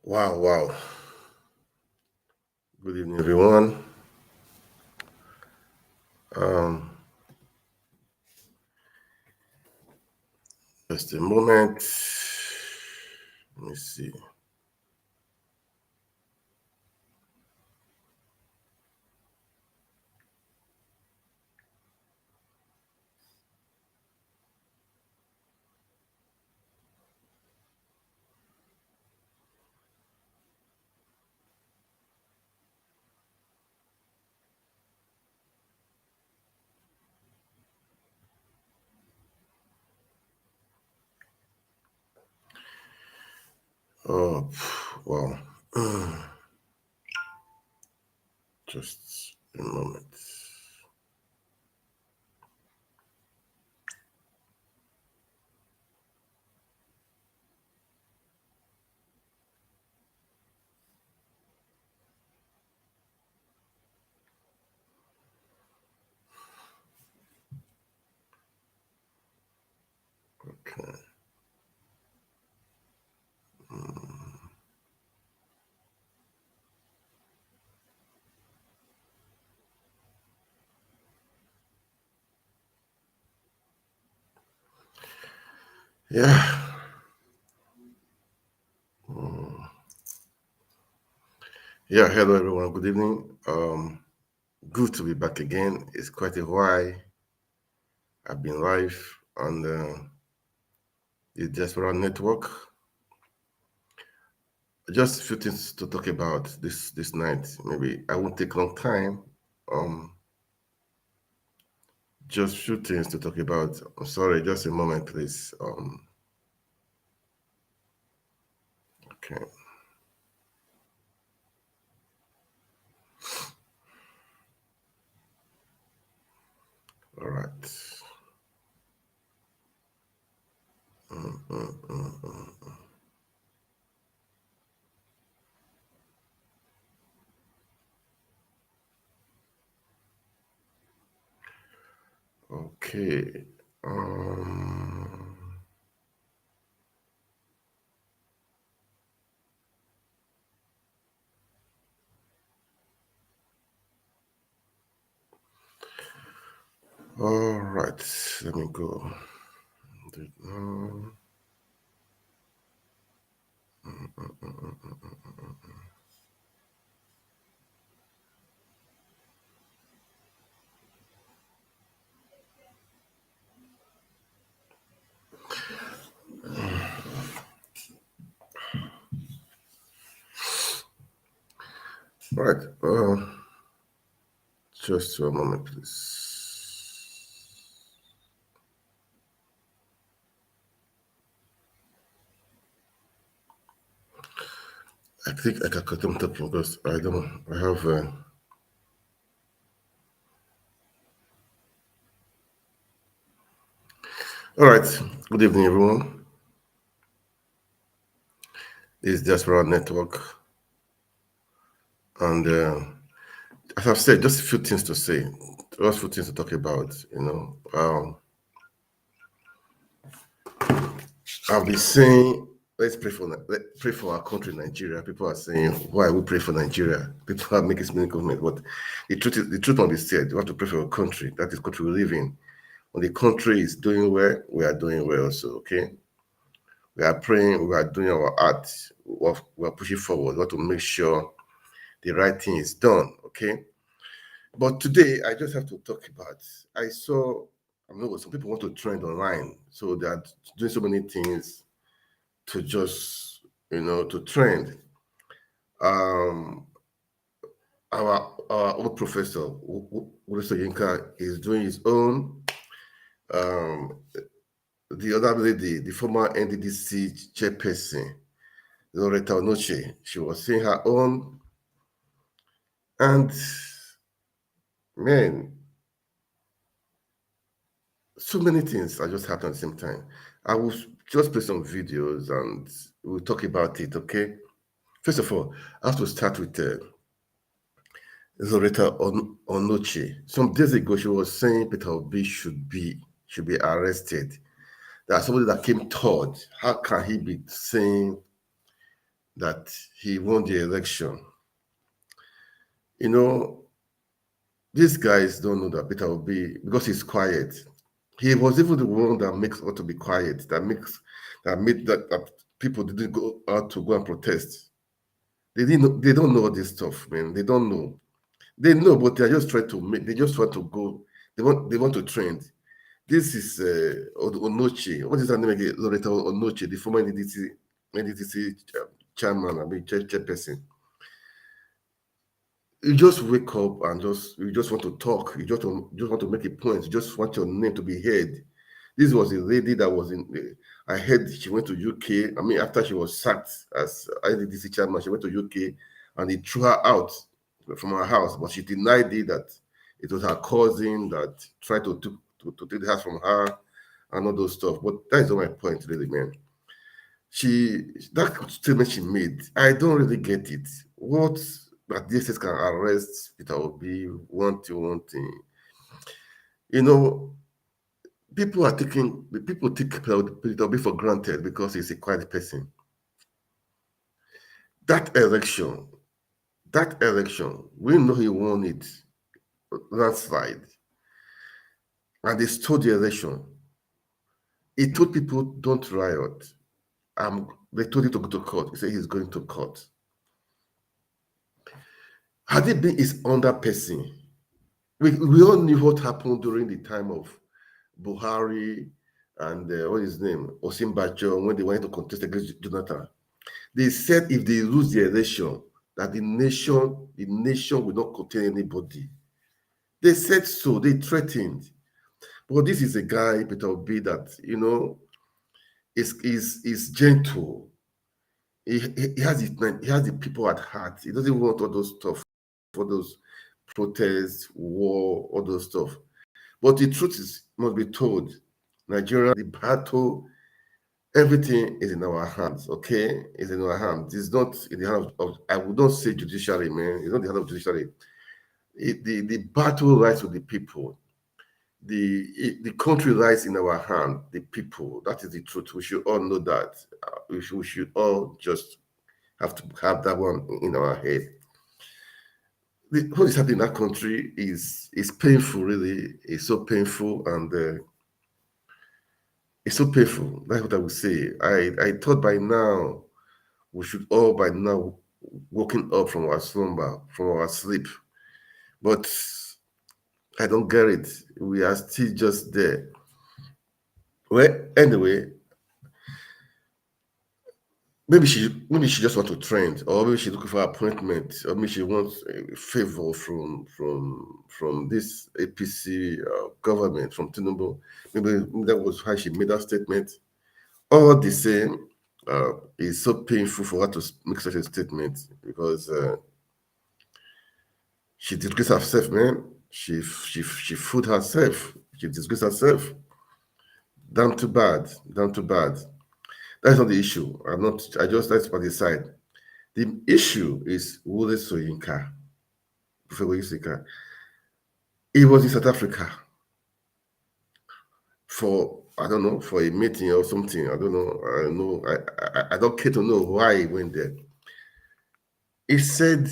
Wow. Good evening, everyone. Um, just a moment. Let me see. Oh, wow. Just a moment. Okay. Yeah. Yeah. Hello, everyone. Good evening. Good to be back again. It's quite a while. I've been live on the Diaspora Network. Just a few things to talk about this night. Maybe I won't take long time. Um, Just few things to talk about. I'm sorry, just a moment, please. Okay. All right. Mm. Okay. All right. Let me go. All right. Just a moment, please. I think I can continue talking because I don't. I have. All right. Good evening, everyone. This is Diaspora Network, and as I've said, just a few things to say, just a few things to talk about. I'll be saying, let's pray for our country, Nigeria. People are saying, why we pray for Nigeria? People are making many comments, but the truth must be said. You have to pray for your country. That is the country we live in. When the country is doing well, we are doing well. So, okay, we are praying. We are doing our art. We are pushing forward. We want to make sure the right thing is done. Okay. But today, I just have to talk about. I saw. I know some people want to trend online, so they are doing so many things to just to trend. Um, our old professor Wole Soyinka is doing his own. Um, the other lady, the former NDDC chairperson, Loretta Onoche, she was saying her own, and man, so many things are just happening at the same time. I will just play some videos and we'll talk about it. Okay. First of all, I have to start with Loretta Onoche. Some days ago, she was saying Peter Obi should be arrested. That somebody that came third. How can he be saying that he won the election. You know, these guys don't know that Peter Obi, because he's quiet. He was even the one that makes us to be quiet, that made that people didn't go out to go and protest. They didn't know, they don't know all this stuff, man. They don't know. They know, but they're just trying to make. They just want to go. They want to trend. This is Onoche. What is her name again? Loretta Onoche, the former NDTC chairman, I mean chairperson. You just wake up and you just want to talk. You just want to make a point. You just want your name to be heard. This was a lady that was in. I heard she went to UK. I mean, after she was sacked as IDDC chairman, she went to UK, and he threw her out from her house. But she denied it, that it was her cousin that tried to take the house from her and all those stuff. But that is not my point, really, man. That statement she made, I don't really get it. What that DSS can arrest Peter Obi, one thing. You know, people take Peter Obi for granted because he's a quiet person. That election, we know he won it landslide, and they stole the election. He told people don't riot. They told him to go to court. He said he's going to court. Had it been his under person, we all knew what happened during the time of Buhari and what is his name, Osinbajo, when they wanted to contest against Jonathan. They said if they lose the election, that the nation will not contain anybody. They said so. They threatened. But this is a guy, Peter Obi, that is gentle. He has the people at heart. He doesn't want all those stuff, all those protests, war, all those stuff. But the truth must be told. Nigeria, the battle, everything is in our hands, okay? It's in our hands. It's not in the hands of, I would not say judiciary, man. It's not the hand of judiciary. The battle lies with the people. The country lies in our hand, the people. That is the truth. We should all know that. We should all just have to have that one in our head. What is happening in that country is painful, really. It's so painful, and it's so painful. That's what I would say. I thought by now we should all by now waking up from our slumber, from our sleep. But I don't get it. We are still just there. Well, anyway, maybe she just want to trend, or maybe she's looking for appointment, or maybe she wants a favor from this APC government, from Tinubu. Maybe that was why she made that statement. All the same, it's so painful for her to make such a statement, because she disgraced herself, man. She fooled herself. She disgraced herself. Down to bad. Down to bad. That's not the issue. I just like to put it aside. The issue is Wole Soyinka. Prof Wole Soyinka. He was in South Africa for, I don't know, for a meeting or something. I don't know. I don't care to know why he went there. He said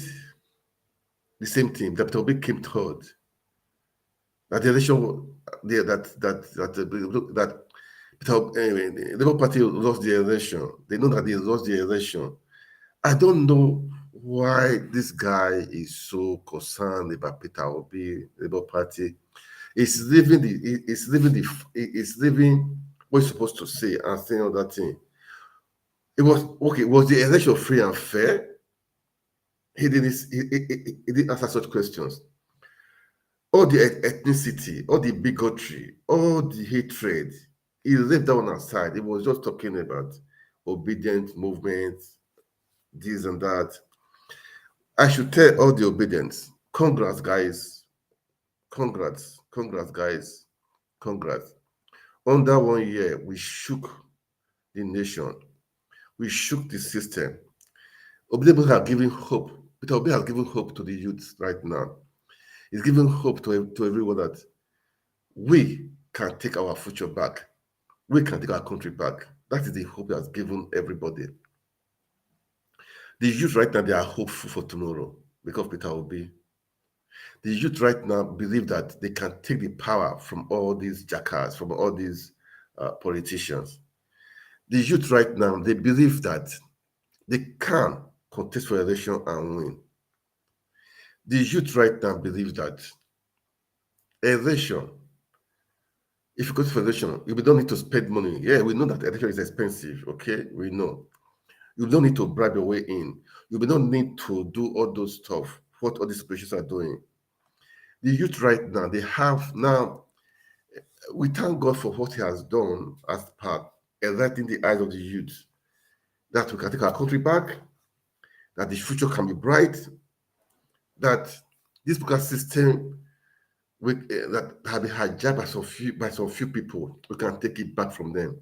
the same thing. That Obi came third. That the election, that anyway, the Labour Party lost the election. They know that they lost the election. I don't know why this guy is so concerned about Peter Obi, Labour Party. He's leaving what he's supposed to say and saying all that thing. It was okay. Was the election free and fair? He didn't answer such questions. All the ethnicity, all the bigotry, all the hatred, he left that one aside. He was just talking about obedient movements, this and that. I should tell all the obedience, congrats, guys. Congrats, guys. Congrats. Under 1 year, we shook the nation. We shook the system. Obi has given hope. Peter Obi has given hope to the youth right now. He's giving hope to everyone that we can take our future back. We can take our country back. That is the hope he has given everybody. The youth right now, they are hopeful for tomorrow because Peter Obi. The youth right now believe that they can take the power from all these jackals, from all these politicians. The youth right now, they believe that they can contest for election and win. The youth right now believe that election, if you go to election, you don't need to spend money. Yeah, we know that election is expensive, okay? We know. You don't need to bribe your way in. You don't need to do all those stuff, what all these politicians are doing. The youth right now, they have now, we thank God for what he has done as part, enlightening the eyes of the youth, that we can take our country back, that the future can be bright, that this political system that have been hijacked by some few people, we can take it back from them.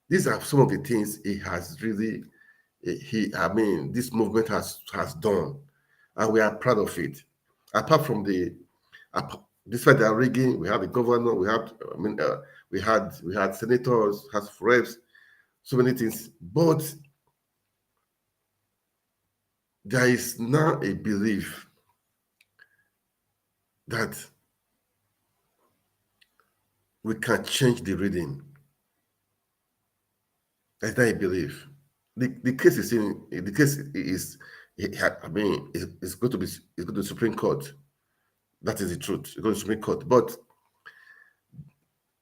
These are some of the things he has really, this movement has done, and we are proud of it. Apart from despite the rigging, we have the governor, we had senators, has reps, so many things, but there is now a belief that we can change the reading. That's not a belief. The case is it's going to the Supreme Court. That is the truth. It's going to the Supreme Court. But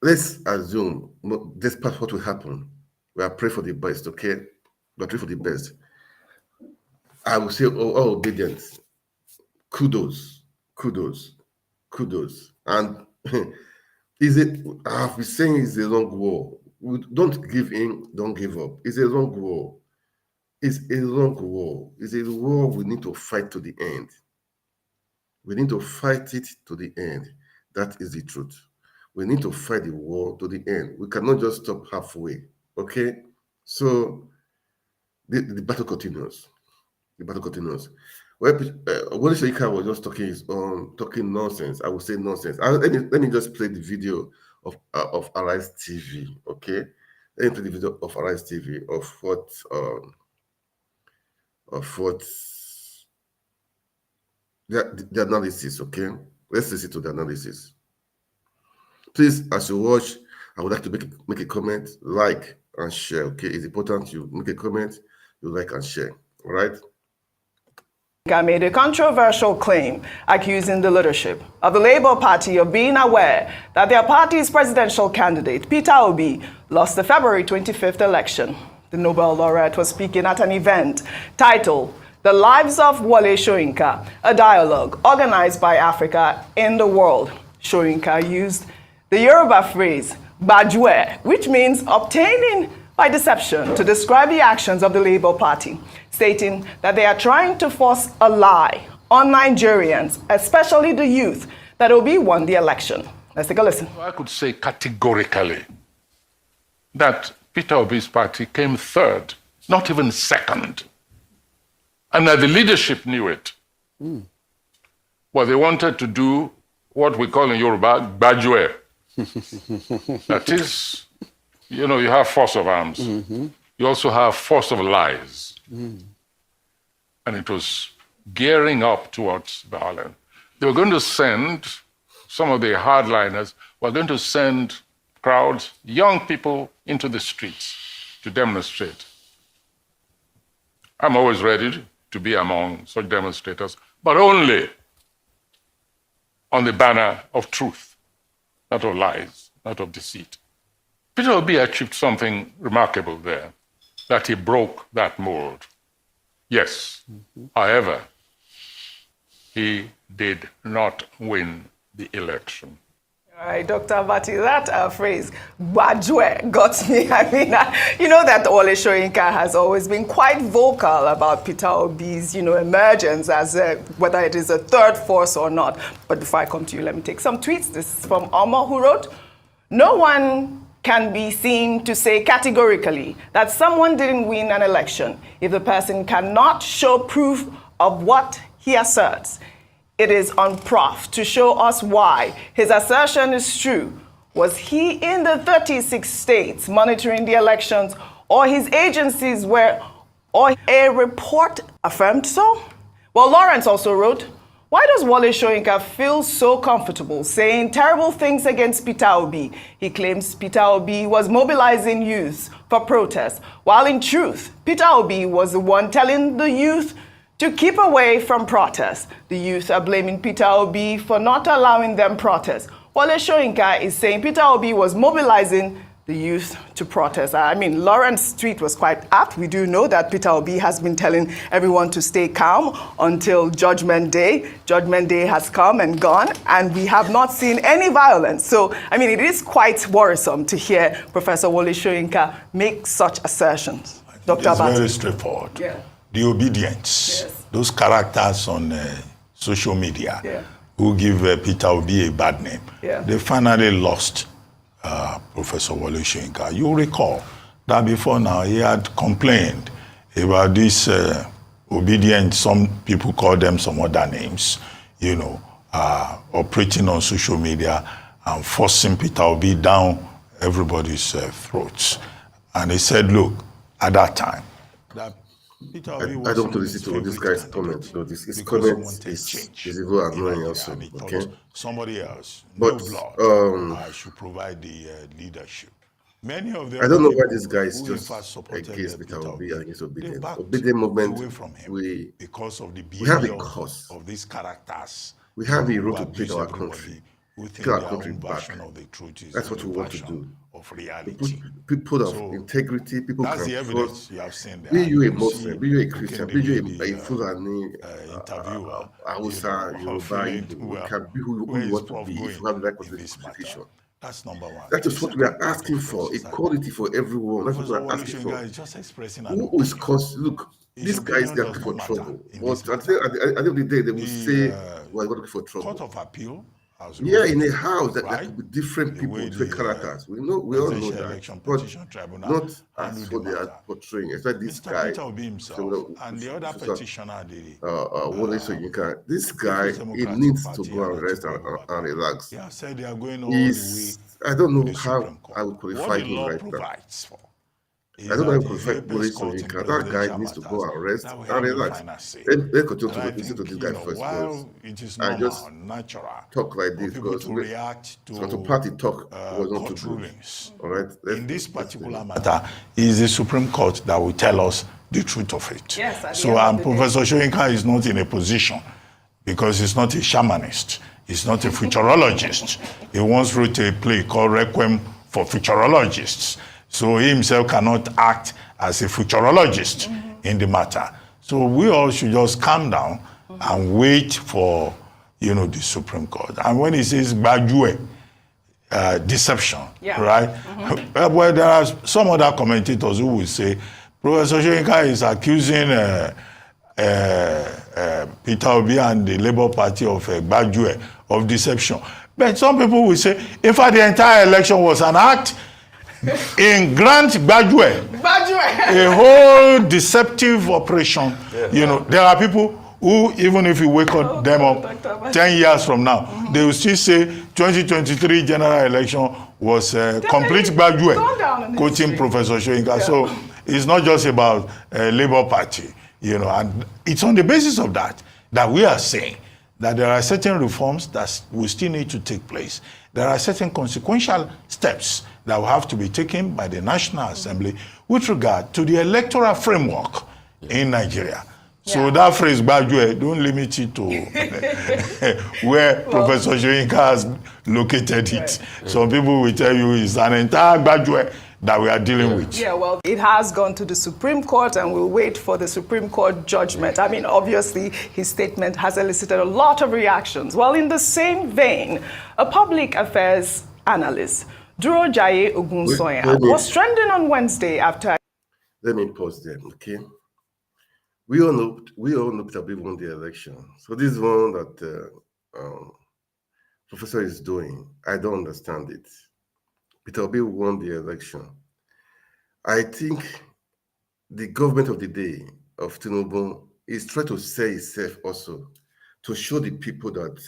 let's assume, despite what will happen, we are praying for the best, okay? We are praying for the best. I will say, all obedience, kudos. And I've been saying it's a long war. Don't give in, don't give up. It's a long war. It's a long war. It's a war we need to fight to the end. We need to fight it to the end. That is the truth. We need to fight the war to the end. We cannot just stop halfway. Okay? So the battle continues. The battle continues. Wole Soyinka was just talking nonsense. I would say nonsense. Let me just play the video of Arise TV. Okay? Let me play the video of Arise TV of what the analysis. Okay? Let's listen to the analysis. Please, as you watch, I would like to make a comment, like and share. Okay? It's important you make a comment, you like and share. All right? Made a controversial claim accusing the leadership of the Labour Party of being aware that their party's presidential candidate, Peter Obi, lost the February 25th election. The Nobel laureate was speaking at an event titled The Lives of Wole Soyinka, a dialogue organized by Africa in the world. Soyinka used the Yoruba phrase, "bajue," which means obtaining by deception, to describe the actions of the Labour Party, stating that they are trying to force a lie on Nigerians, especially the youth, that Obi won the election. Let's take a listen. I could say categorically that Peter Obi's party came third, not even second, and that the leadership knew it. Well, they wanted to do what we call in Yoruba, bajue. That is, you have force of arms. You also have force of lies. And it was gearing up towards violence. They were going to send, some of the hardliners were going to send crowds, young people, into the streets to demonstrate. I'm always ready to be among such demonstrators, but only on the banner of truth, not of lies, not of deceit. Peter Obi achieved something remarkable there, that he broke that mold. Yes, however, he did not win the election. All right, Dr. Abati, that phrase, "bajue," got me. I mean, you know that Wole Soyinka has always been quite vocal about Peter Obi's, emergence as whether it is a third force or not. But before I come to you, let me take some tweets. This is from Omar, who wrote, "No one can be seen to say categorically that someone didn't win an election if the person cannot show proof of what he asserts. It is on Prof to show us why his assertion is true. Was he in the 36 states monitoring the elections, or his agencies were or a report affirmed so? Well, Lawrence also wrote, why does Wole Soyinka feel so comfortable saying terrible things against Peter Obi? He claims Peter Obi was mobilizing youth for protest, while in truth, Peter Obi was the one telling the youth to keep away from protests. The youth are blaming Peter Obi for not allowing them protest. Wole Soyinka is saying Peter Obi was mobilizing the youth to protest. I mean, Lawrence's tweet was quite apt. We do know that Peter Obi has been telling everyone to stay calm until Judgment Day. Judgment Day has come and gone, and we have not seen any violence. So, I mean, it is quite worrisome to hear Professor Wole Soyinka make such assertions. Dr. It's Abati. very straightforward. Yeah. The obedience, Yes. those characters on social media who give Peter Obi a bad name, they finally lost Professor Wole Soyinka. You recall that before now he had complained about this obedience, some people call them some other names, you know, operating on social media and forcing Peter Obi down everybody's throats. And he said, look, at that time, that Peter Obi I don't want to listen to this guy's comment. So his comment is even annoying also. Okay. Somebody else, But no blood, should provide the leadership. Many of them. I don't know why this guy is who in just fact supported against Peter Obi and against they obedience. backed Obedient movement, away from him because of the we have a behavior cause. of these characters. We have a who role to abuse play in our everybody, country. who think Get our their country own back. version of the truth is That's what the we want to version do. of reality. People of So, integrity, people That's the can evidence trust. you have seen there. Be you a You Muslim, see be you a who Christian, can be you debate a Fulani, interviewer, Hausa, Yoruba, feeling you can be who where you is want to Prof be if going you have the right in this matter? constitution. That's number one. That is The what we are second part asking of for, it is that equality for everyone. That's what we Professor are Wole asking Soyinka for. is just expressing an Who opinion. is cause? Look, His these guys, opinion they are does looking for not matter trouble. in But this at the end of the day, they will say, we're looking for Court trouble. of Appeal has Yeah, ruled, in a house that there right? could be different The people, way different the, characters. We all know Presidential that, Election but Petition Tribunal not handled as the what they are matter. portraying. It's like this Mr. guy, Peter Obi himself and the other petitioner, Wole Soyinka. This guy, People's he Democratic needs to Party, go and rest Atiku and Abubakar, relax. they have said they are going all the way I don't to know the how Supreme Court. I would What qualify the him law right now. provides for is I don't know how that to the qualify Wole habeas court in Soyinka. That guy presidential needs to go matters and rest that will and have the relax. final say. Let's continue And I to listen to think, this guy first. while it is I normal, just natural talk like for this people because to react to party talk was not too court good. rulings, All right. in this particular matter, it is the Supreme Court that will tell us the truth of it. Yes, at the so, end of and the Professor Soyinka is not in a position because he's not a shamanist, he's not a futurologist. He once wrote a play called Requiem for Futurologists. So he himself cannot act as a futurologist in the matter. So we all should just calm down and wait for, the Supreme Court. And when he says Bajue, deception, right? Well, there are some other commentators who will say Professor Soyinka is accusing Peter Obi and the Labour Party of Bajue of deception. But some people will say, in fact, the entire election was an act in Grant Bajue, a whole deceptive operation. There are people who, even if you wake up them up 10 years from now, they will still say 2023 general election was complete Bajue, quoting Professor Soyinka. So it's not just about Labour Party, and it's on the basis of that we are saying that there are certain reforms that will still need to take place. There are certain consequential steps that will have to be taken by the National Assembly with regard to the electoral framework in Nigeria. So that phrase, Bajue, don't limit it to where Professor Soyinka has located it. Some people will tell you it's an entire Bajue that we are dealing with. Yeah, well, it has gone to the Supreme Court and we'll wait for the Supreme Court judgment. I mean, obviously, his statement has elicited a lot of reactions. Well, in the same vein, a public affairs analyst, Duro Jaye Ogunsoya, was trending on Wednesday after... Let me pause there, okay? We all know Peter Obi won the election. So this is one that Professor is doing. I don't understand it. Peter Obi won the election. I think the government of the day of Tinubu is trying to sell itself also to show the people that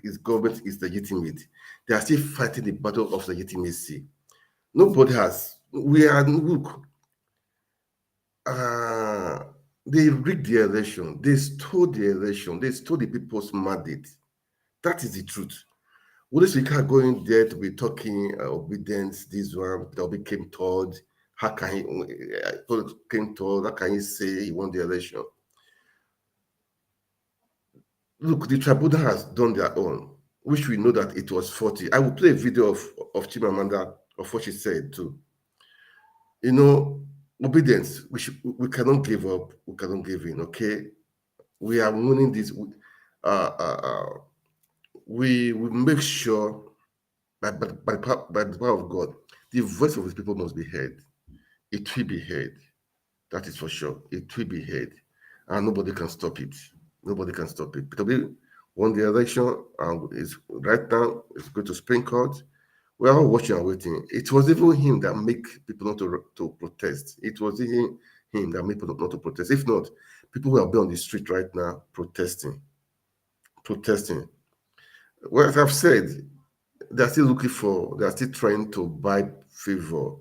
his government is legitimate. They are still fighting the battle of legitimacy. Nobody has. Look, they rigged the election. They stole the election. They stole the people's mandate. That is the truth. Wole Soyinka going there to be talking obedience, this one, that became third. How can he came third? How can he say he won the election? Look, the tribunal has done their own, which we know that it was 40. I will play a video of Chimanmanda of what she said too. You know, obedience, we cannot give up, we cannot give in, okay? We are winning this. We make sure by the power of God, the voice of his people must be heard. It will be heard. That is for sure. It will be heard. And nobody can stop it. Nobody can stop it. Peter won the election and is right now it's going to Supreme Court. We are all watching and waiting. It was even him that make people not to protest. It was even him that made people not to protest. If not, people will be on the street right now protesting. Well, as I've said, they're still trying to buy favor.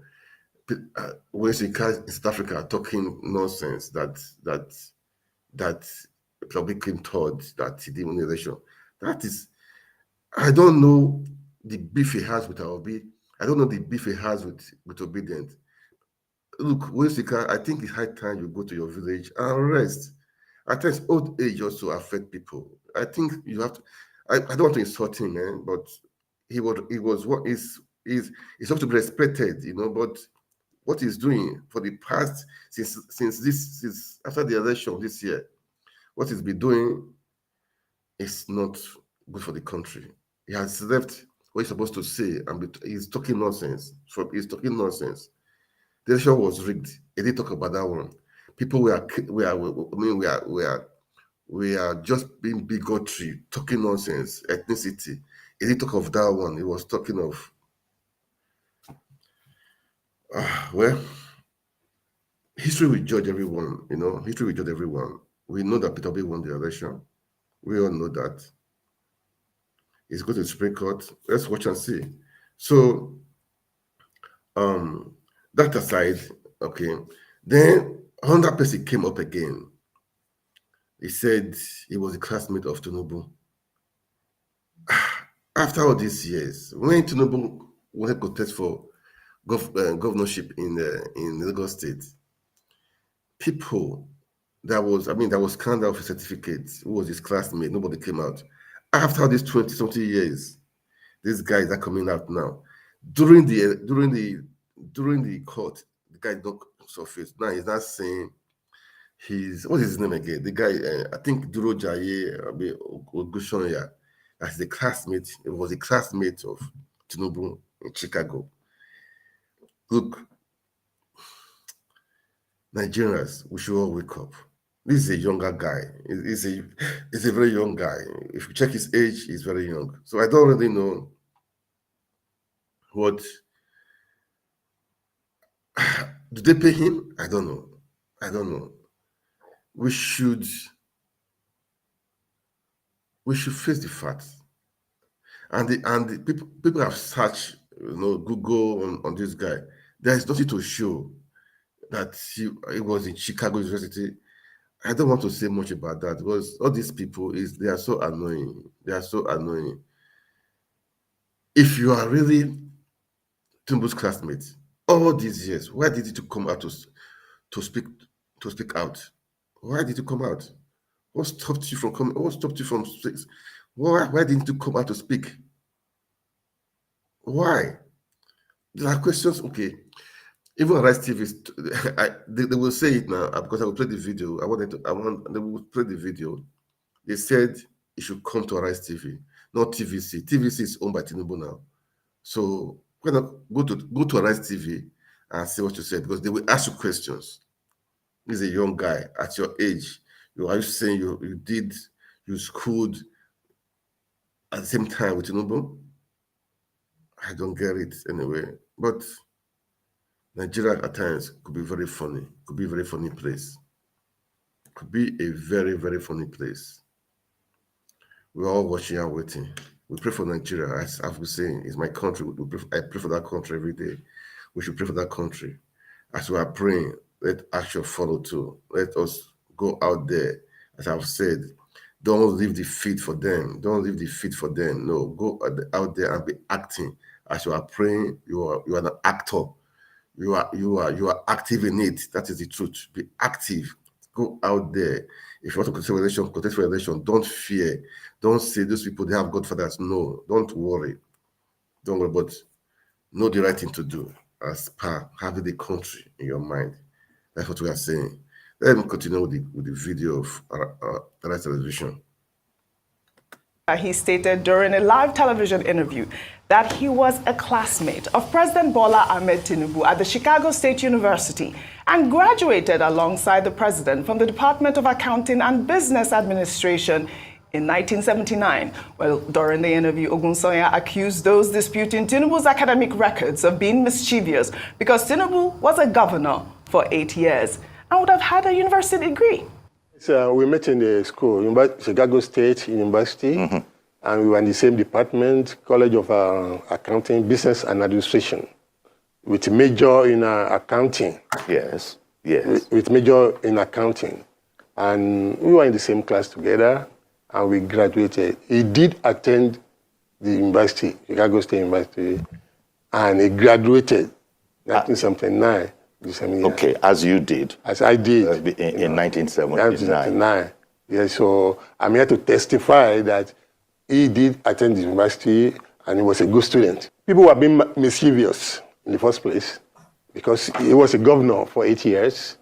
When you in South Africa talking nonsense that probably came towards that he didn't win the election. That is, I don't know the beef he has with Obi. I don't know the beef he has with Obedient. Look, when I think it's high time you go to your village and rest. At times, old age also affect people. I think you have to. I don't want to insult him, man, but he was what is supposed to be respected, you know. But what he's doing for the past since after the election this year, what he's been doing is not good for the country. He has left what he's supposed to say, and he's talking nonsense. He's talking nonsense. The election was rigged. He didn't talk about that one. People we are just being bigotry, talking nonsense, ethnicity. He didn't talk of that one. He was talking of well, history will judge everyone, you know. History will judge everyone. We know that Peter Obi won the election. We all know that. He's going to the Supreme Court. Let's watch and see. So, that aside, okay. Then another person came up again. He said he was a classmate of Tinubu. After all these years, when Tinubu wanted to contest for governorship in Lagos State, people there was scandal of his certificate. Who was his classmate? Nobody came out. After these 20-something years, these guys are coming out now. During the court, the guy don't surface. Now he's not saying what is his name again? The guy, I think Duro Jaye Ogushonya, as the classmate. It was a classmate of Tinubu in Chicago. Look, Nigerians, we should all wake up. This is a younger guy. He's a very young guy. If you check his age, he's very young. So I don't really know what. Do they pay him? I don't know. We should face the facts. And the people have searched, Google on this guy. There is nothing to show that he was in Chicago University. I don't want to say much about that because all these people they are so annoying. They are so annoying. If you are really Tinubu's classmate, all these years, why did you come out to speak out? Why did you come out? What stopped you from coming? What stopped you from speaking? Why didn't you come out to speak? Why? There are questions. Okay, even Rice TV, they will say it now because I will play the video. They will play the video. They said it should come to Rice TV, not TVC. TVC is owned by Tinubu now. So why not go to Rice TV and see what you said, because they will ask you questions. He's a young guy at your age. Are you saying you schooled at the same time with Tinubu? I don't get it anyway. But Nigeria at times could be very funny. Could be a very funny place. Could be a very, very funny place. We're all watching and waiting. We pray for Nigeria. As I've been saying, it's my country. I pray for that country every day. We should pray for that country. As we are praying, let action follow too. Let us go out there, as I've said. Don't leave the feet for them. Don't leave the feet for them. No, go out there and be acting. As you are praying, you are an actor. You are active in it. That is the truth. Be active. Go out there. If you want to contest for election, don't fear. Don't say those people, they have godfathers. No, don't worry. Don't worry, but know the right thing to do as per having the country in your mind. That's what we are saying. Let me continue with the video of Right Television. He stated during a live television interview that he was a classmate of President Bola Ahmed Tinubu at the Chicago State University and graduated alongside the president from the Department of Accounting and Business Administration in 1979. Well, during the interview, Soyinka accused those disputing Tinubu's academic records of being mischievous because Tinubu was a governor for 8 years and would have had a university degree. So we met in the school, Chicago State University, and we were in the same department, College of Accounting, Business and Administration, with major in accounting. Yes. With major in accounting. And we were in the same class together, and we graduated. He did attend the university, Chicago State University, and he graduated in 1979. Okay, as you did. As I did. In 1979. Yes, so I'm here to testify that he did attend the university and he was a good student. People were being mischievous in the first place because he was a governor for 8 years.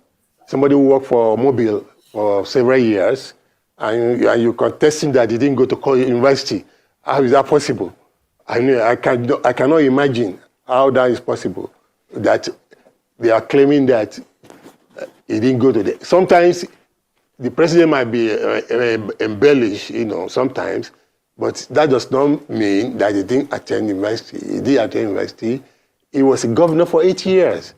Somebody who worked for Mobile for several years, and you're contesting that he didn't go to university. How is that possible? I cannot imagine how that is possible. That they are claiming that he didn't go to the... Sometimes the president might be embellished, sometimes, but that does not mean that he didn't attend university. He did attend university. He was a governor for 8 years.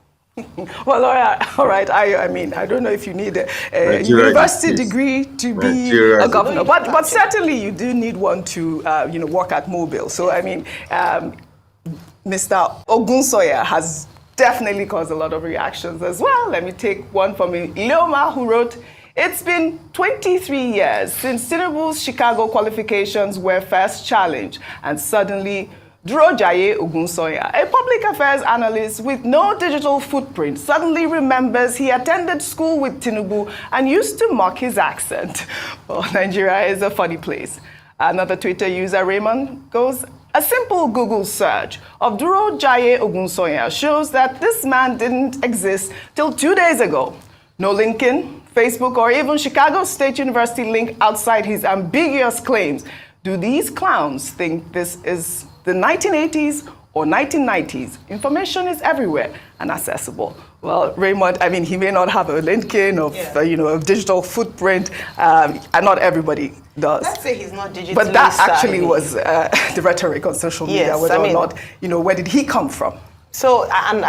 Well, all right. I mean, I don't know if you need a university degree to be a governor, but certainly you do need one to, work at Mobile. So, I mean, Mr. Soyinka has definitely caused a lot of reactions as well. Let me take one from Ileoma, who wrote, "It's been 23 years since Tinubu's Chicago qualifications were first challenged, and suddenly Duro Jaye Soyinka, a public affairs analyst with no digital footprint, suddenly remembers he attended school with Tinubu and used to mock his accent." Well, Nigeria is a funny place. Another Twitter user, Raymond, goes, "A simple Google search of Duro Jaye Soyinka shows that this man didn't exist till 2 days ago. No LinkedIn, Facebook, or even Chicago State University link outside his ambiguous claims. Do these clowns think this is the 1980s or 1990s? Information is everywhere and accessible." Well, Raymond, I mean, he may not have a LinkedIn of, a digital footprint, and not everybody does. Let's say he's not digitally But that savvy. actually was the rhetoric on social media, whether or not, where did he come from? So, and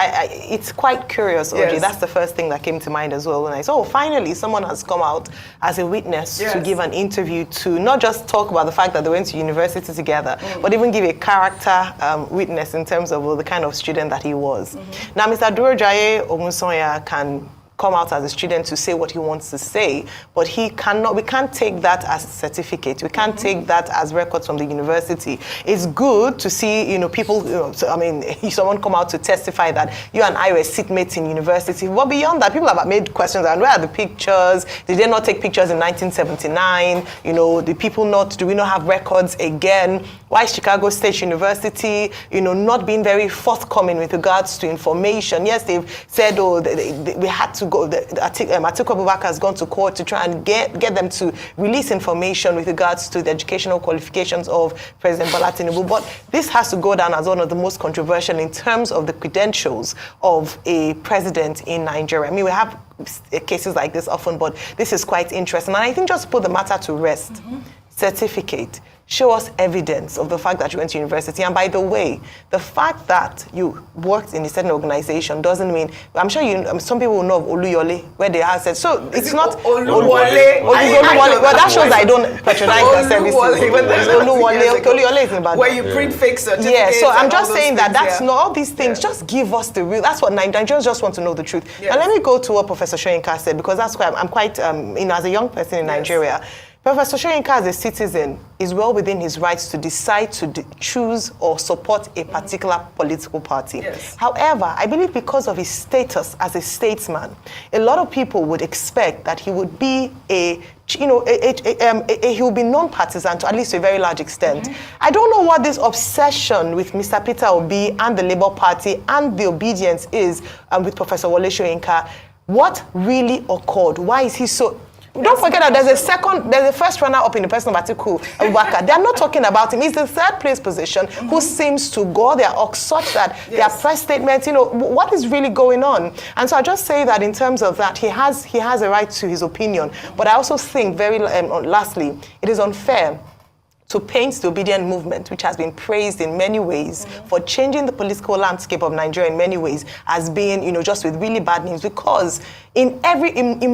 it's quite curious, OJ. Yes. That's the first thing that came to mind as well when I saw, finally, someone has come out as a witness to give an interview to not just talk about the fact that they went to university together, but even give a character witness in terms of the kind of student that he was. Now, Mr. Duro Jaye Soyinka can come out as a student to say what he wants to say, but we can't take that as a certificate. We can't take that as records from the university. It's good to see, people, someone come out to testify that you and I were seatmates in university. But beyond that, people have made questions, and where are the pictures? Did they not take pictures in 1979? Do we not have records again? Why is Chicago State University, not being very forthcoming with regards to information? Yes, they've said, we had to go. Atiku Abubakar has gone to court to try and get them to release information with regards to the educational qualifications of President Bola Tinubu. But this has to go down as one of the most controversial in terms of the credentials of a president in Nigeria. I mean, we have cases like this often, but this is quite interesting. And I think just to put the matter to rest, certificate. Show us evidence of the fact that you went to university. And by the way, the fact that you worked in a certain organization doesn't mean, I'm sure some people will know of Oluyole, where they have said, so it's not Oluwole. Well, that shows I don't patronize their services. Oluyole is about where you print fake certificates. Yeah, so I'm just saying that that's not all these things. Just give us the real. That's what Nigerians just want to know the truth. Yes. And let me go to what Professor Soyinka said, because that's why I'm quite, as a young person in Nigeria, Professor Soyinka, as a citizen, is well within his rights to decide to choose or support a particular political party. Yes. However, I believe because of his status as a statesman, a lot of people would expect that he would be he will be non-partisan to at least a very large extent. I don't know what this obsession with Mr. Peter Obi and the Labour Party and the obedience is with Professor Wole Soyinka. What really occurred? Why is he so... Don't forget that there's a first runner up in the person of Atiku Abubakar. They're not talking about him. He's the third place position who seems to go their ox such that their press statements, what is really going on? And so I just say that in terms of that, he has a right to his opinion. But I also think lastly, it is unfair to paint the obedient movement, which has been praised in many ways for changing the political landscape of Nigeria in many ways, as being, just with really bad news, because in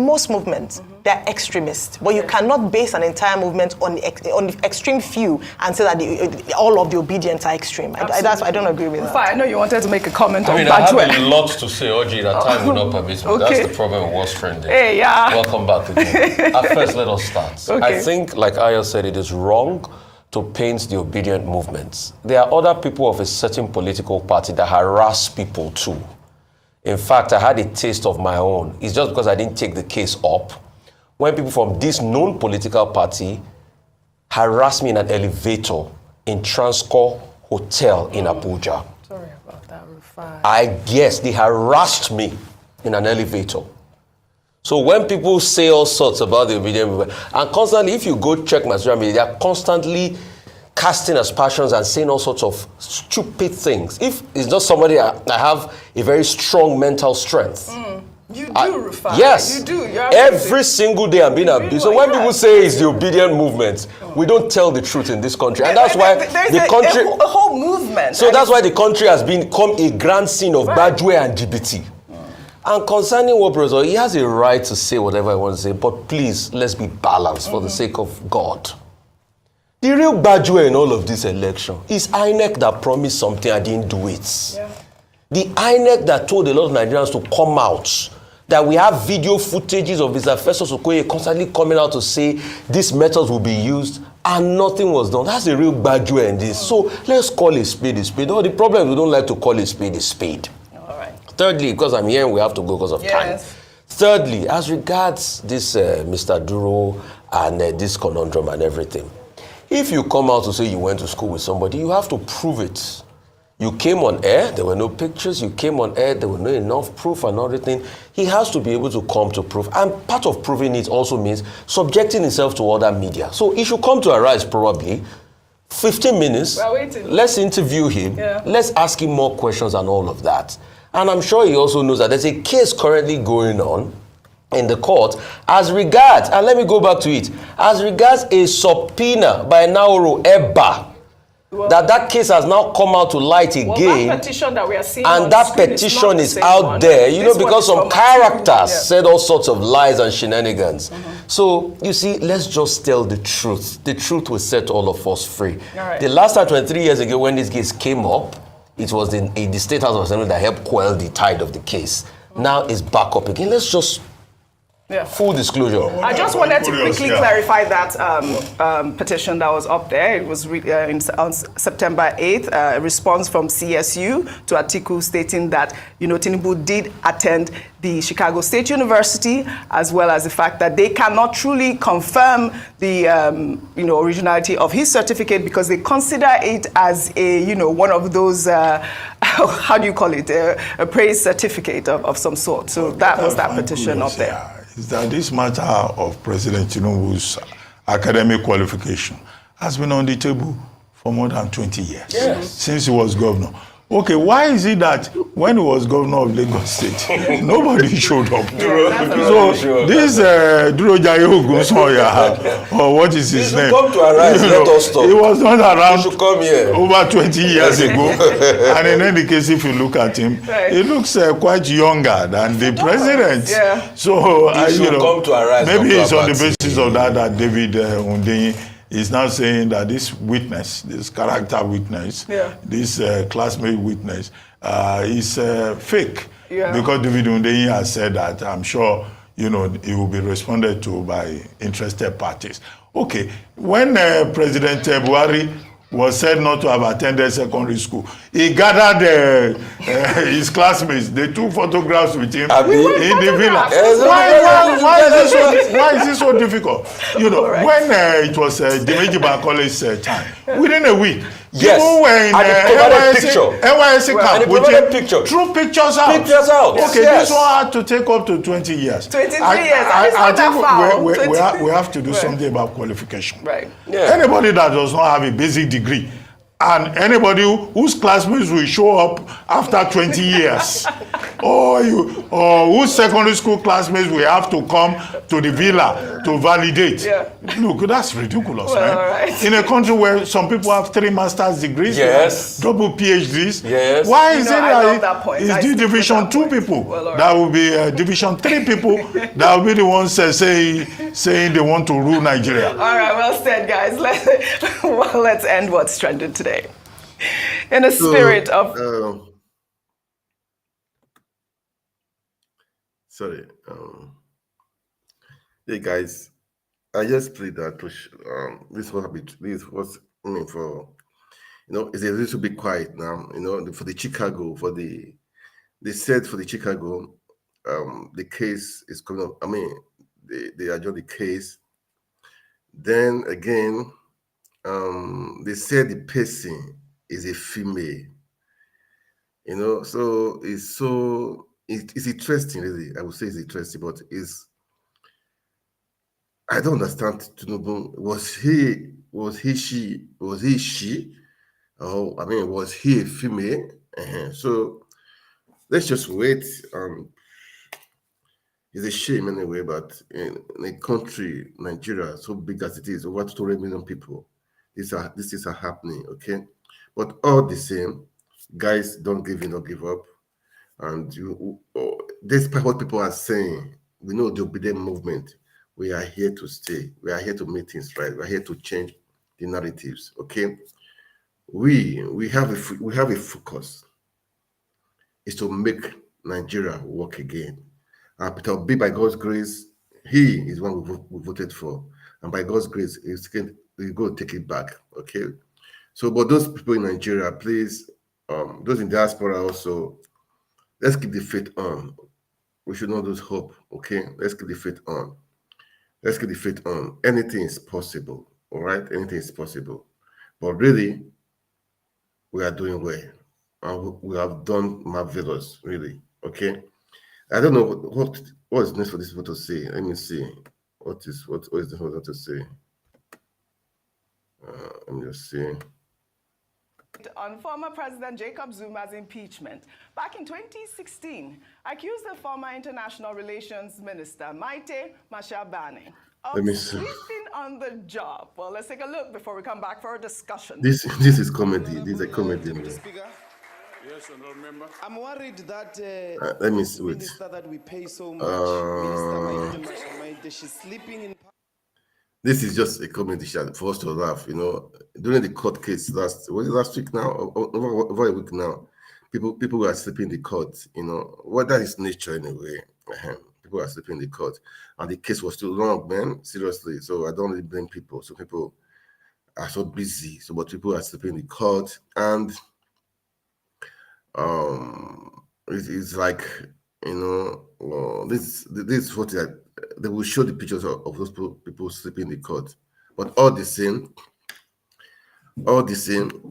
most movements, they're extremists. But you cannot base an entire movement on the extreme few and say that all of the obedients are extreme. I don't agree with that. I know you wanted to make a comment on I have a lot to say, Oji, that time will not permit me. That's the problem with what's trending. Hey, yeah. Welcome back again. At first, let us start. Okay. I think, like Aya said, it is wrong to paint the obedient movements. There are other people of a certain political party that harass people too. In fact, I had a taste of my own. It's just because I didn't take the case up. When people from this known political party harassed me in an elevator in Transcorp Hotel in Abuja. Sorry about that, Rufai. I guess they harassed me in an elevator. So when people say all sorts about the obedient movement, and constantly, if you go check my social media, they are constantly casting aspersions and saying all sorts of stupid things. If it's not somebody I have a very strong mental strength. You do, Rufai. Yes. You do. Every single day I'm being abused. So when people say it's the obedient movement, we don't tell the truth in this country. And that's why the country... a whole movement. So that's why the country has become a grand scene of Bajwe and Djibouti. And concerning what Professor, he has a right to say whatever he wants to say, but please, let's be balanced for the sake of God. The real Bajwe in all of this election is INEC that promised something and didn't do it. Yeah. The INEC that told a lot of Nigerians to come out, that we have video footages of Mr. Festus Okoye constantly coming out to say these methods will be used, and nothing was done. That's the real Bajwe in this. So let's call a spade a spade. The problem is we don't like to call a spade a spade. Thirdly, because I'm here and we have to go because of time. Thirdly, as regards this Mr. Duro and this conundrum and everything, if you come out to say you went to school with somebody, you have to prove it. You came on air, there were no pictures. You came on air, there were no enough proof and everything. He has to be able to come to proof. And part of proving it also means subjecting himself to other media. So he should come to Arise probably. 15 minutes, let's interview him. Yeah. Let's ask him more questions and all of that. And I'm sure he also knows that there's a case currently going on in the court as regards, and let me go back to it, as regards a subpoena by Nauru Eba. That case has now come out to light again. That petition that we are seeing and that petition is out there, because some characters said all sorts of lies and shenanigans. So, you see, let's just tell the truth. The truth will set all of us free. Right. The last time, 23 years ago, when this case came up, it was the State House of Assembly that helped quell the tide of the case. Now it's back up again. Let's just full disclosure. I just wanted to quickly clarify that petition that was up there. It was on September 8th, a response from CSU to Atiku stating that, Tinubu did attend the Chicago State University, as well as the fact that they cannot truly confirm the, originality of his certificate because they consider it as a, one of those, how do you call it, a praise certificate of some sort. So that was that petition up there. Is that this matter of President Tinubu's academic qualification has been on the table for more than 20 years, since he was governor. Okay, why is it that when he was governor of Lagos State, nobody showed up? So this Duro Jaiye Ogunsoya, or what is his name? Come to Arise, let us talk. He was not around come here. over 20 years ago. And in any case, if you look at him, he looks quite younger than the president. Yeah. So, you know, come to Arise, maybe it's on the basis of that David Hundeyin is now saying that this witness, this character witness, this classmate witness, is fake. Yeah. Because David Hundeyin has said that, I'm sure, you know, it will be responded to by interested parties. Okay, when President Buhari was said not to have attended secondary school, he gathered his classmates. They took photographs with him in the villa. Why is this so difficult? You know, when it was Dimeji Bankole's time, within a week, people were in NYSC camp with him. True pictures out. Okay, this one had to take up to 20 years. 23 years. I think we have to do something about qualification. Right. Yeah. Anybody that does not have a basic degree and anybody whose classmates will show up after 20 years or whose secondary school classmates will have to come to the villa to validate. Look, that's ridiculous, man. Right. In a country where some people have 3 master's degrees, double PhDs, why is it that it's the division 2 people that will be division 3 people that will be the ones saying they want to rule Nigeria? All right, well said, guys. Let's end what's trended today. In the spirit of... sorry. Hey, guys. I just pray that this was for, you know, it's a little bit quiet now, you know, for the Chicago, they said for the Chicago, the case is coming up. I mean, they adjourned the case. Then again, they said the person is a female, you know, so it's interesting, really. I would say it's interesting, but I don't understand Tinubu. Was he she? Oh, I mean, was he a female? So let's just wait. It's a shame anyway, but in a country, Nigeria, so big as it is, over 200 million people, these things are happening, okay? But all the same, guys, don't give in, don't give up. And despite what people are saying, we know the obedient movement. We are here to stay. We are here to make things right. We are here to change the narratives, okay? We have a focus. Is to make Nigeria work again. And Peter Obi, by God's grace, he is one we voted for. And by God's grace, we're going to take it back, okay? So, but those people in Nigeria, please, those in diaspora also, let's keep the faith on. We should not lose hope, okay? Let's keep the faith on. Let's keep the faith on. Anything is possible, all right? Anything is possible. But really, we are doing well. And we have done marvelous, really, okay? I don't know what is next for this people to say. Let me see. What is the whole to say? Let me just see. On former President Jacob Zuma's impeachment. Back in 2016, accused the former International Relations Minister, Maite Mashabane, of sleeping on the job. Well, let's take a look before we come back for a discussion. This is comedy. This is a comedy. Yes, honorable member. I'm worried that let me see. minister that we pay so much, Minister Maite, she's sleeping in. This is just a comedy for us to laugh, you know. During the court case last week now, over a week now, people were sleeping in the court, you know. Well, that is nature anyway. People are sleeping in the court. And the case was too long, man, seriously. So I don't really blame people. So people are so busy. So, but people are sleeping in the court. And it's like, you know, this is what they will show the pictures of those people sleeping in the court. But all the same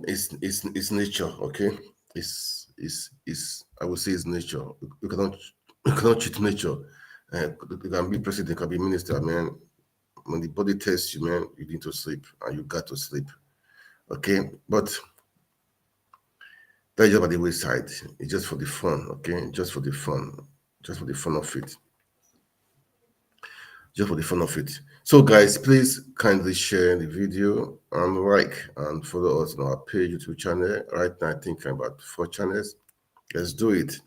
is nature, okay? Is I would say it's nature. You cannot cheat nature. You can be president, you can be minister, man. When the body tests you, man, you need to sleep, and you got to sleep, okay? But That's just by the wayside. It's just for the fun, okay? Just for the fun. Just for the fun of it. Just for the fun of it. So guys, please kindly share the video and like and follow us on our page, YouTube channel. Right now, I think I'm about 4 channels. Let's do it.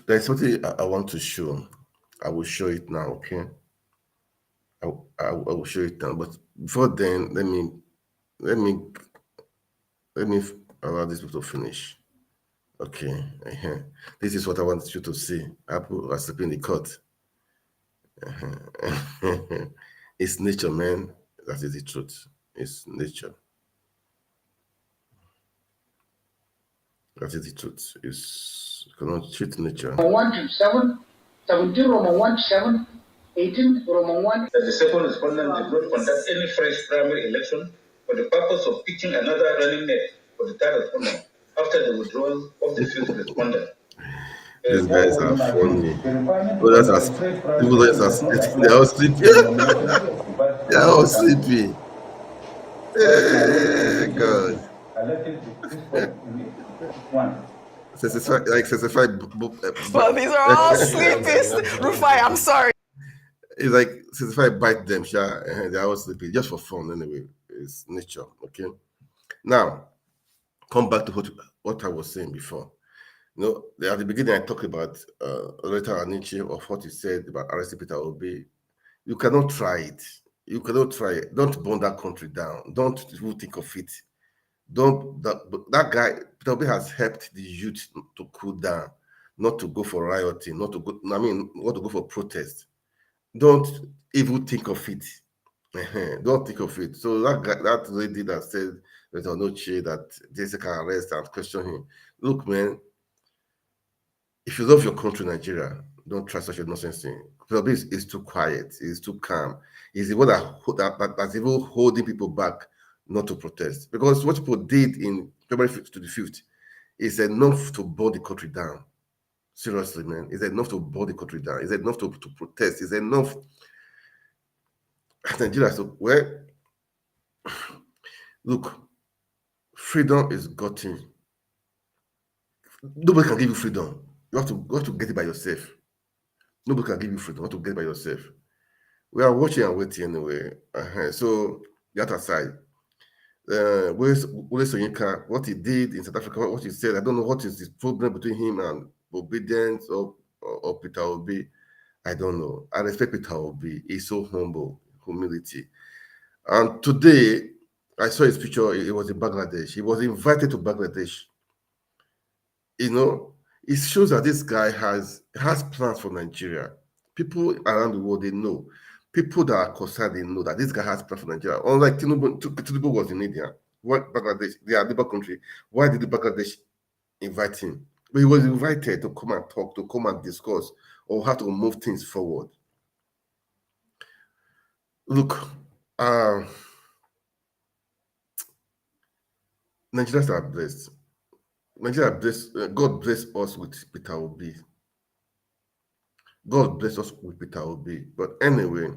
There's something I want to show. I will show it now, okay? I will show it now. But before then, let me allow this to finish. Okay, this is what I want you to see. Apple are sleeping in the court. It's nature, man. That is the truth. It's nature. That is the truth. You cannot treat nature. Roman 1 to 7, 17 Roman 1 to 7, 18 Roman 1. That the second respondent did not conduct any fresh primary election for the purpose of picking another running mate for the third respondent after the withdrawal of the fifth respondent. These guys are funny. They're all sleepy. They're all sleepy. God. Well, these are all sleepy. Rufai, I'm sorry. It's like 65 bite them, they're all sleepy. Just for fun, anyway. It's nature, okay? Now, come back to what I was saying before. You know, at the beginning, I talked about Loretta Anichi of what he said about arresting Peter Obi. You cannot try it. You cannot try it. Don't burn that country down. Don't even think of it. That guy, Peter Obi has helped the youth to cool down, not to go for rioting, not to go for protest. Don't even think of it. Don't think of it. So that lady that said there's no chair that Jessica can arrest and question him. Look, man, if you love your country, Nigeria, don't try such a nonsense thing. Peter is too quiet. He's too calm. He's the one that's even holding people back not to protest. Because what people did in February 5th to the 5th is enough to burn the country down. Seriously, man. It's enough to burn the country down. It's enough to protest. It's enough. Nigeria, so where? Look, freedom is gotten. Nobody can give you freedom. You have to get it by yourself. Nobody can give you freedom. You have to get it by yourself. We are watching and waiting anyway. So the other side. Wole Soyinka, what he did in South Africa, what he said, I don't know what is the problem between him and Obedience or Peter Obi. I don't know. I respect Peter Obi. He's so humble, humility. And today, I saw his picture. He was in Bangladesh. He was invited to Bangladesh. You know, it shows that this guy has plans for Nigeria. People around the world, they know. People that are concerned, they know that this guy has plans for Nigeria. Unlike Tinubu was in India. What Bangladesh, they are a neighbor country. Why did the Bangladesh invite him? But he was invited to come and talk, to come and discuss on how to move things forward. Look, Nigerians are blessed. Nigeria blessed. God bless us with Peter Obi. God bless us with Peter Obi. But anyway,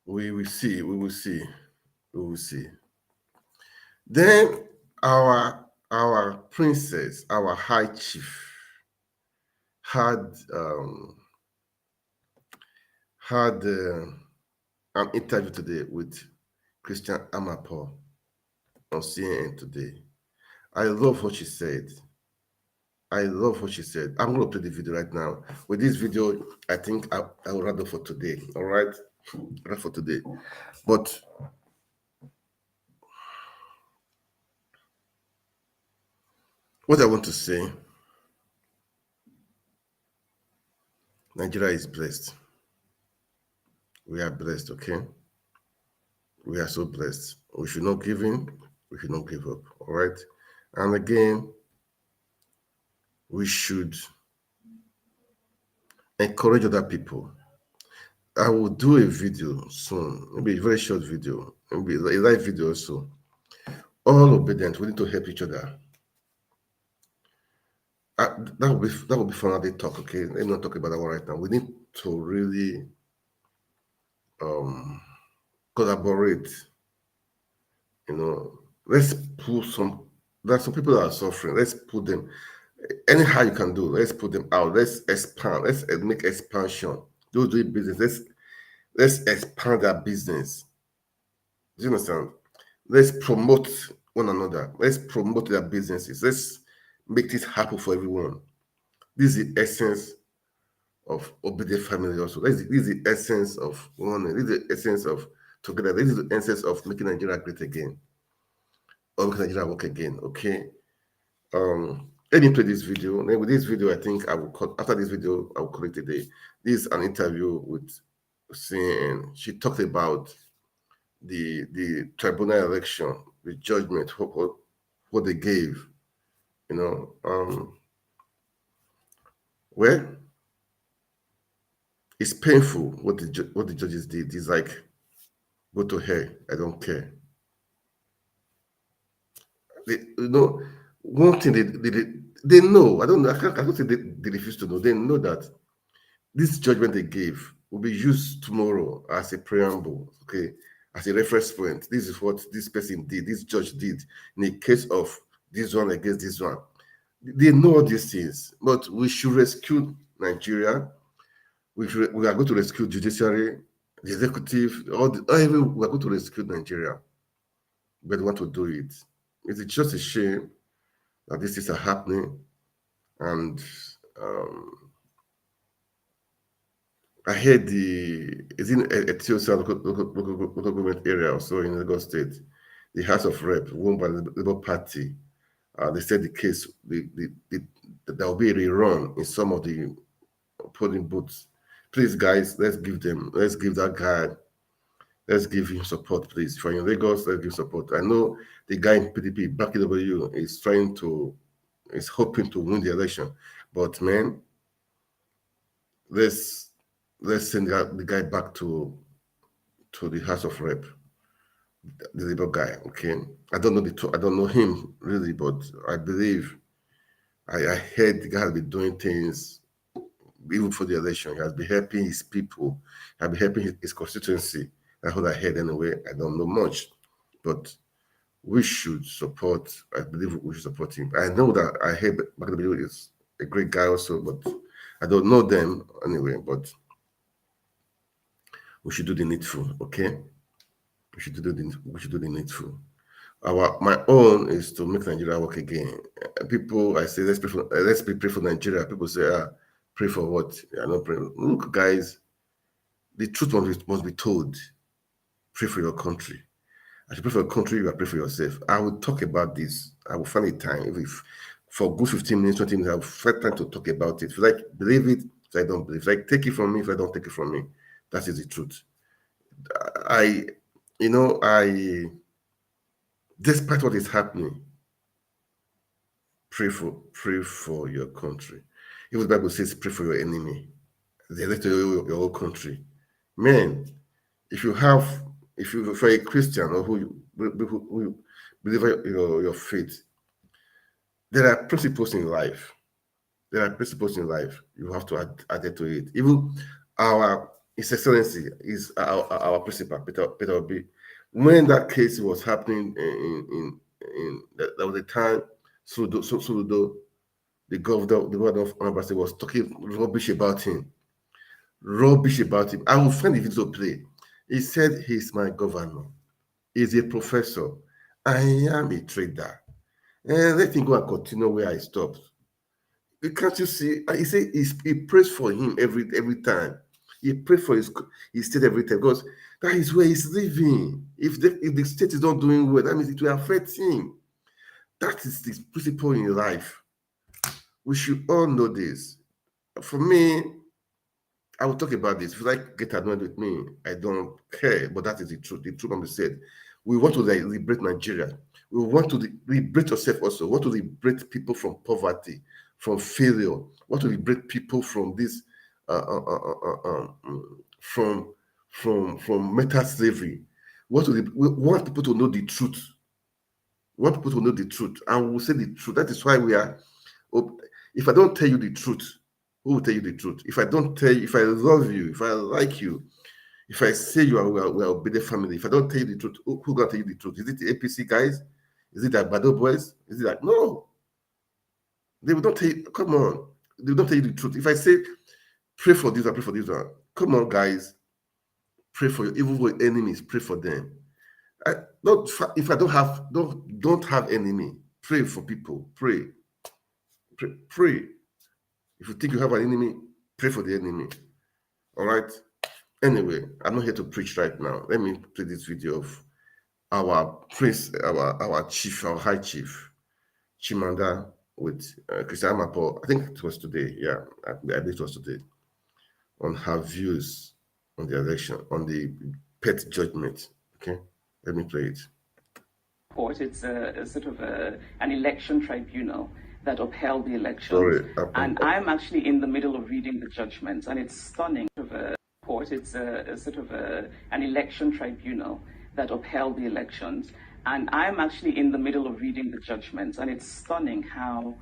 we will see. We will see. We will see. Then our princess, our high chief, had an interview today with Christian Amapo on CNN today. I love what she said. I love what she said. I'm going to play the video right now. With this video, I think I will wrap up for today. All right? Wrap for today. But what I want to say, Nigeria is blessed. We are blessed, okay? We are so blessed. We should not give in. We should not give up, all right? And again, we should encourage other people. I will do a video soon, maybe a very short video, maybe a live video also. All obedient, we need to help each other. That will be for another talk, okay? Let me not talk about that one right now. We need to really collaborate You know, let's pull some. There's some people that are suffering. Let's put them anyhow you can do. Let's put them out. Let's expand. Let's make expansion. Those doing business. Let's expand their business. Do you understand? Let's promote one another. Let's promote their businesses. Let's make this happen for everyone. This is the essence of obedient family also. This is the essence of one. This is the essence of together. This is the essence of making Nigeria great again. Or making Nigeria work again. Okay. Let me play this video. Then with this video, I think I will cut after this video, I will call it a day. This is an interview with CNN. She talked about the tribunal election, the judgment, what they gave, you know. Well, it's painful what the judges did. It's like, go to hell, I don't care. You know, one thing they know. I don't know. I can't say they refuse to know. They know that this judgment they gave will be used tomorrow as a preamble, okay, as a reference point. This is what this person did, this judge did in the case of this one against this one. They know all these things, but we should rescue Nigeria. We are going to rescue judiciary, the executive, we are going to rescue Nigeria. But we want to do it. It's just a shame that these things are happening, and I heard it's in Ethiopia local government area also in Lagos State, the House of Rep, won by the Labour Party. They said the case, there will be a rerun in some of the polling booths. Please, guys, let's give that guy, let's give him support, please. If you're in Lagos, let's give support. I know the guy in PDP, BACW, is hoping to win the election, but man, let's send the guy back to the House of Rep, the Labour guy. Okay, I don't know him really, but I believe I heard the guy has been doing things even for the election. He has been helping his people. He has been helping his constituency. That's what I heard anyway. I don't know much, but we should support. I believe we should support him. I know that I heard BACW is a great guy also, but I don't know them anyway. But we should do the needful, okay? We should do the needful. My own is to make Nigeria work again. People, I say, let's pray for Nigeria. People say, pray for what? I don't pray. Look, guys, the truth must be told. Pray for your country. As you pray for your country, you pray for yourself. I will talk about this. I will find a time. If for good 15 minutes, 20 minutes, I will find time to talk about it. If I believe it, if I don't believe, if I take it from me, if I don't take it from me, that is the truth. Despite what is happening, pray for your country. Even the Bible says, pray for your enemy. They let your whole country. Man, if you're a Christian or who believe your faith, there are principles in life. There are principles in life. You have to adhere to it. Even His Excellency is our principal, Peter Obi. When that case was happening that was the time Soludo, the governor of Anambra State, was talking rubbish about him. I will find the video to play. He said, he's my governor. He's a professor. I am a trader. And let him go and continue where I stopped. Can't you see? He said he prays for him every time. He prays for his state every time because that is where he's living. If the state is not doing well, that means it will affect him. That is the principle in life. We should all know this. For me, I will talk about this. If you get annoyed with me, I don't care. But that is the truth. The truth can be said. We want to liberate Nigeria. We want to liberate yourself also. We want to liberate people from poverty, from failure. We want to liberate people from this, from mental slavery. We want people to know the truth. We want people to know the truth, and we will say the truth. That is why we are. If I don't tell you the truth, who will tell you the truth? If I don't tell you, if I love you, if I like you, If I say we are obedient family, if I don't tell you the truth, who gonna tell you the truth? Is it the APC guys? Is it the Bado boys? Is it like no? They will not tell you. Come on, they will not tell you the truth. If I say pray for this, I pray for this one. Come on, guys, pray for your evil enemies. Pray for them. If I don't have enemy, pray for people. Pray. If you think you have an enemy, pray for the enemy. All right. Anyway, I'm not here to preach right now. Let me play this video of our prince, our chief, our high chief, Chimanmanda, with Christian Mapo. I think it was today. Yeah, I believe it was today. On her views on the election, on the pet judgment. Okay, let me play it. It's a sort of an election tribunal that upheld the elections. Sorry, and I'm actually in the middle of reading the judgments, and it's stunning. It's a sort of an election tribunal that upheld the elections, and I'm actually in the middle of reading the judgments, and it's stunning how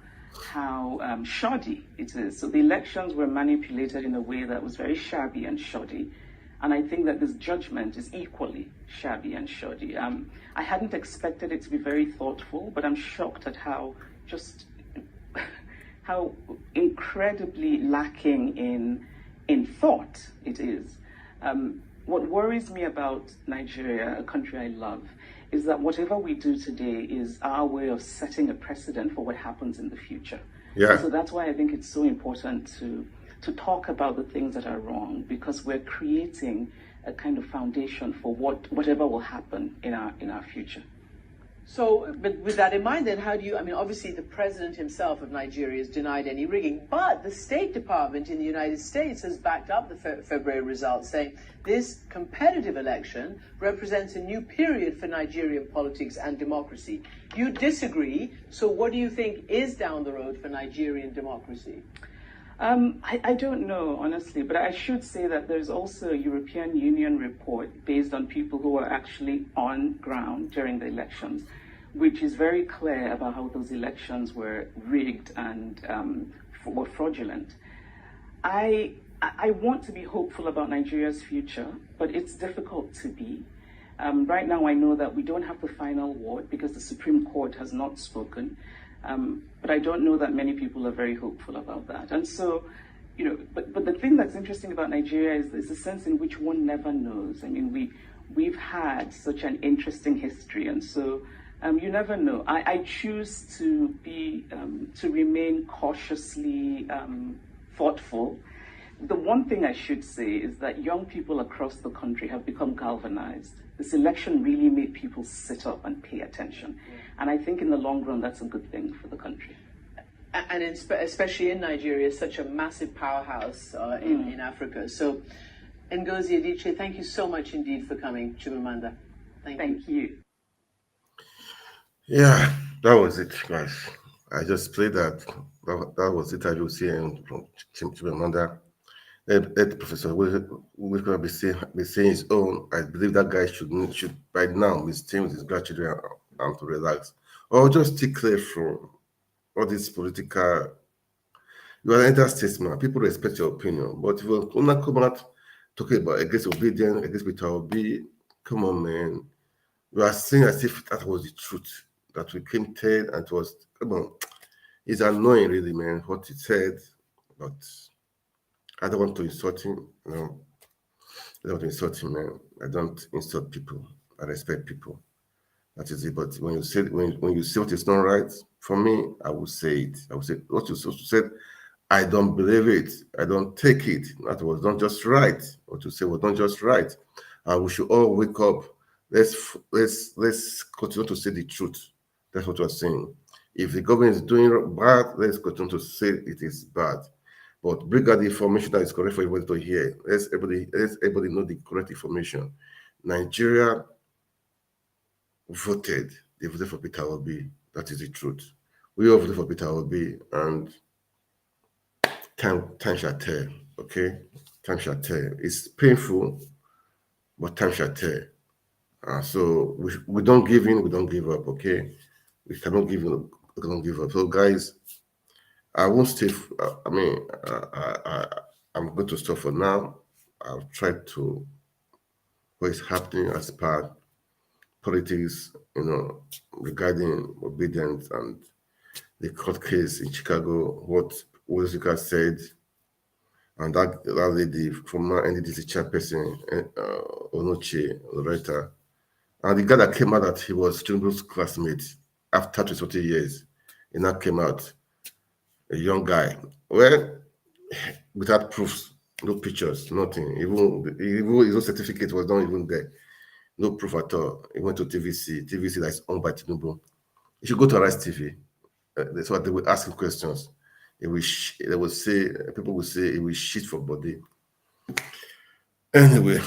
shoddy it is. So the elections were manipulated in a way that was very shabby and shoddy. And I think that this judgment is equally shabby and shoddy. I hadn't expected it to be very thoughtful, but I'm shocked at how incredibly lacking in thought it is. What worries me about Nigeria, a country I love, is that whatever we do today is our way of setting a precedent for what happens in the future. Yeah. And so that's why I think it's so important to talk about the things that are wrong, because we're creating a kind of foundation for whatever will happen in our future. So, but with that in mind, then how do you, I mean, obviously the president himself of Nigeria has denied any rigging, but the State Department in the United States has backed up the February results, saying this competitive election represents a new period for Nigerian politics and democracy. You disagree, so what do you think is down the road for Nigerian democracy? I don't know, honestly, but I should say that there's also a European Union report based on people who are actually on ground during the elections, which is very clear about how those elections were rigged and were fraudulent. I want to be hopeful about Nigeria's future, but it's difficult to be. Right now, I know that we don't have the final word because the Supreme Court has not spoken. But I don't know that many people are very hopeful about that. And so, but the thing that's interesting about Nigeria is the sense in which one never knows. I mean, we've had such an interesting history, and so you never know. I choose to remain cautiously thoughtful. The one thing I should say is that young people across the country have become galvanized. This election really made people sit up and pay attention. And I think in the long run, that's a good thing for the country. And especially in Nigeria, such a massive powerhouse in Africa. So, Ngozi Adichie, thank you so much indeed for coming, Chimanmanda. Thank you. Yeah, that was it, guys. I just played that. That was the interview from Chimanmanda. Let Professor Wole be saying his own. I believe that guy should by now be staying with his grandchildren and to relax, or just stay clear from all this political. You are an elder statesman. People respect your opinion, but if you're not come out talking about against obedience, against Peter Obi, come on, man. You are saying as if that was the truth that we came tell, and it was. Come on, it's annoying, really, man. What he said, but. I don't want to insult him. No, I don't want to insult him, man. I don't insult people. I respect people. That is it. But when you say what is not right, for me, I will say it. I will say what you said. I don't believe it. I don't take it. That was not just right. What you say was not just right. And we should all wake up. Let's continue to say the truth. That's what we're saying. If the government is doing bad, let's continue to say it is bad. But bring out the information that is correct for everybody to hear. Let everybody know the correct information. Nigeria voted. They voted for Peter Obi. That is the truth. We all voted for Peter Obi, and time shall tell. Okay, time shall tell. It's painful, but time shall tell. So we don't give in. We don't give up. Okay, we cannot give in. We cannot give up. So guys. I won't stay. I'm going to stop for now. I've tried to what is happening as per politics, regarding obedience and the court case in Chicago, what Wole Soyinka said, and that lady, former NDDC chairperson, Onoche Loretta, and the guy that came out that he was Tinubu's classmate after 20 years, he now came out, a young guy. Well, without proofs, no pictures, nothing. Even his own certificate was not even there. No proof at all. He went to TVC that is owned by Tinubu. You should go to Arise TV. That's what they will ask him questions. They will say, people will say it will shit for body. Anyway,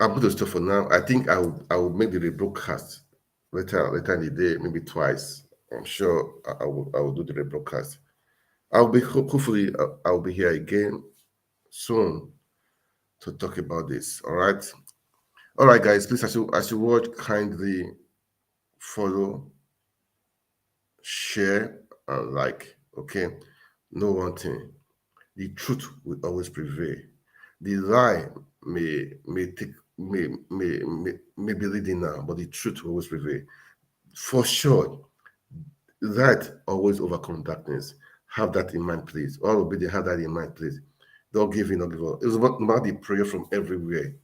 I'll put the stuff for now. I think I will make the rebroadcast later in the day, maybe twice. I'm sure I will do the rebroadcast. Hopefully I'll be here again soon to talk about this. All right, guys. Please, as you watch, kindly follow, share, and like. Okay. Know one thing: the truth will always prevail. The lie may be leading now, but the truth will always prevail. For sure, light always overcome darkness. Have that in mind, please. All obedient, have that in mind, please. Don't give in, don't give up. It's about the prayer from everywhere.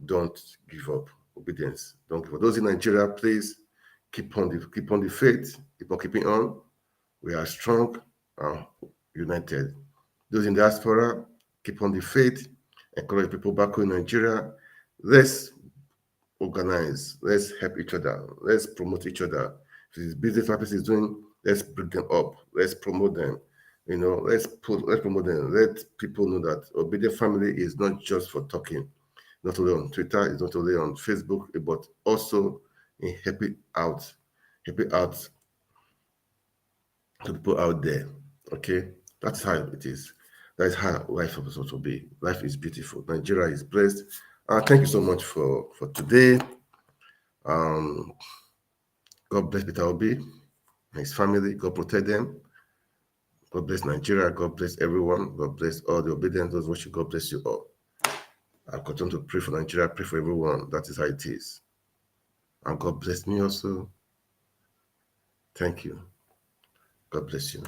Don't give up. Obedience. Don't give up. Those in Nigeria, please keep on the faith. Keep on keeping on. We are strong and united. Those in diaspora, keep on the faith. Encourage people back in Nigeria. Let's organize. Let's help each other. Let's promote each other. If this business practice is doing, let's bring them up. Let's promote them. Let's promote them. Let people know that Obedient Family is not just for talking, not only on Twitter, it's not only on Facebook, but also in helping out to people out there. Okay, that's how it is. That's how life is supposed to be. Life is beautiful. Nigeria is blessed. Thank you so much for today. God bless Peter Obi and his family. God protect them. God bless Nigeria. God bless everyone. God bless all the obedient, those watching. God bless you all. I'll continue to pray for Nigeria, pray for everyone. That is how it is. And God bless me also. Thank you. God bless you.